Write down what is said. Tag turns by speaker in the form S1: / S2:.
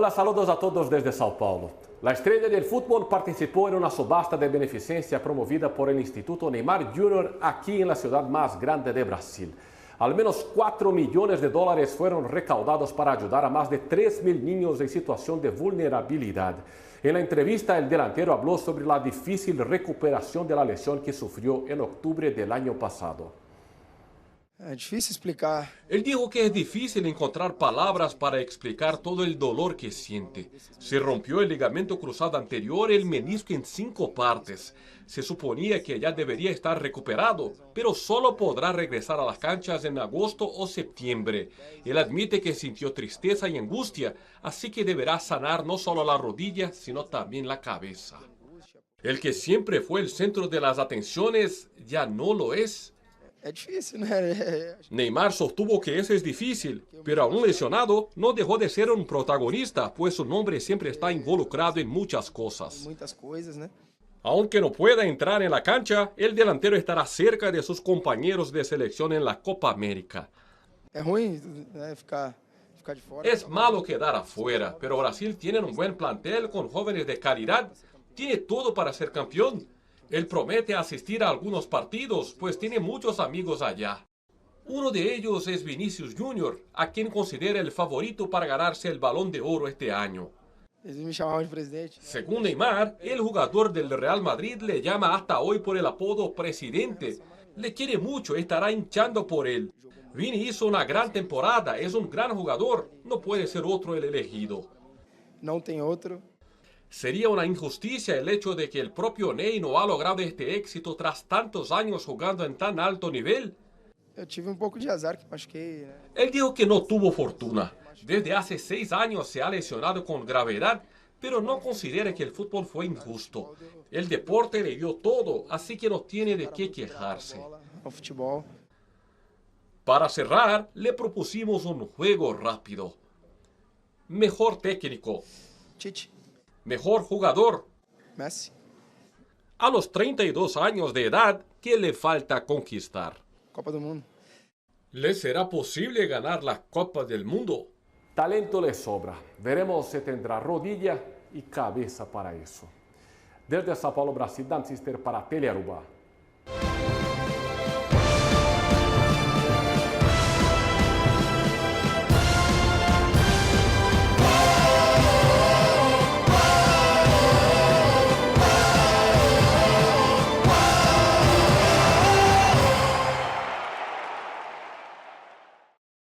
S1: Hola, saludos a todos desde Sao Paulo. La estrella del fútbol participó en una subasta de beneficencia promovida por el Instituto Neymar Jr. aquí en la ciudad más grande de Brasil. Al menos 4 millones de dólares fueron recaudados para ayudar a más de 3.000 niños en situación de vulnerabilidad. En la entrevista, el delantero habló sobre la difícil recuperación de la lesión que sufrió en octubre del año pasado.
S2: É difícil explicar.
S3: Él dijo que es difícil encontrar palabras para explicar todo el dolor que siente. Se rompió el ligamento cruzado anterior, el menisco en 5 partes. Se suponía que ya debería estar recuperado, pero solo podrá regresar a las canchas en agosto o septiembre. Él admite que sintió tristeza y angustia, así que deberá sanar no solo la rodilla, sino también la cabeza. El que siempre fue el centro de las atenciones ya no lo es.
S2: É difícil, né?
S3: Neymar sostuvo que eso es difícil, pero aún lesionado, no dejó de ser un protagonista, pues su nombre siempre está involucrado en muchas cosas.
S2: Muitas coisas, né?
S3: Aunque no pueda entrar en la cancha, el delantero estará cerca de sus compañeros de selección en la Copa América.
S2: É ruim, né, ficar de fora.
S3: Es malo quedar afuera, pero Brasil tiene un buen plantel con jóvenes de calidad. Tiene todo para ser campeón. Él promete asistir a algunos partidos, pues tiene muchos amigos allá. Uno de ellos es Vinicius Jr., a quien considera el favorito para ganarse el Balón de Oro este año.
S2: Eles me chamavam de presidente.
S3: Según Neymar, el jugador del Real Madrid le llama hasta hoy por el apodo presidente. Le quiere mucho, estará hinchando por él. Vini hizo una gran temporada, es un gran jugador, no puede ser otro el elegido.
S2: Não tem outro.
S3: Sería una injusticia el hecho de que el propio Ney no ha logrado este éxito tras tantos años jugando en tan alto nivel.
S2: Eu tive pouco de azar que machuquei, né?
S3: Él dijo que no tuvo fortuna. Desde hace 6 años se ha lesionado con gravedad, pero no considera que el fútbol fue injusto. El deporte le dio todo, así que no tiene de qué quejarse.
S2: O futebol.
S3: Para cerrar, le propusimos un juego rápido. Mejor técnico,
S2: Tite,
S3: mejor jugador.
S2: Messi,
S3: A los 32 años de edad, ¿qué le falta conquistar?
S2: Copa do Mundo.
S3: ¿Le será posible ganar la Copa del Mundo?
S1: Talento le sobra. Veremos si tendrá rodilla y cabeza para eso. Desde Sao Paulo, Brasil, Dan Cister para Telearuba.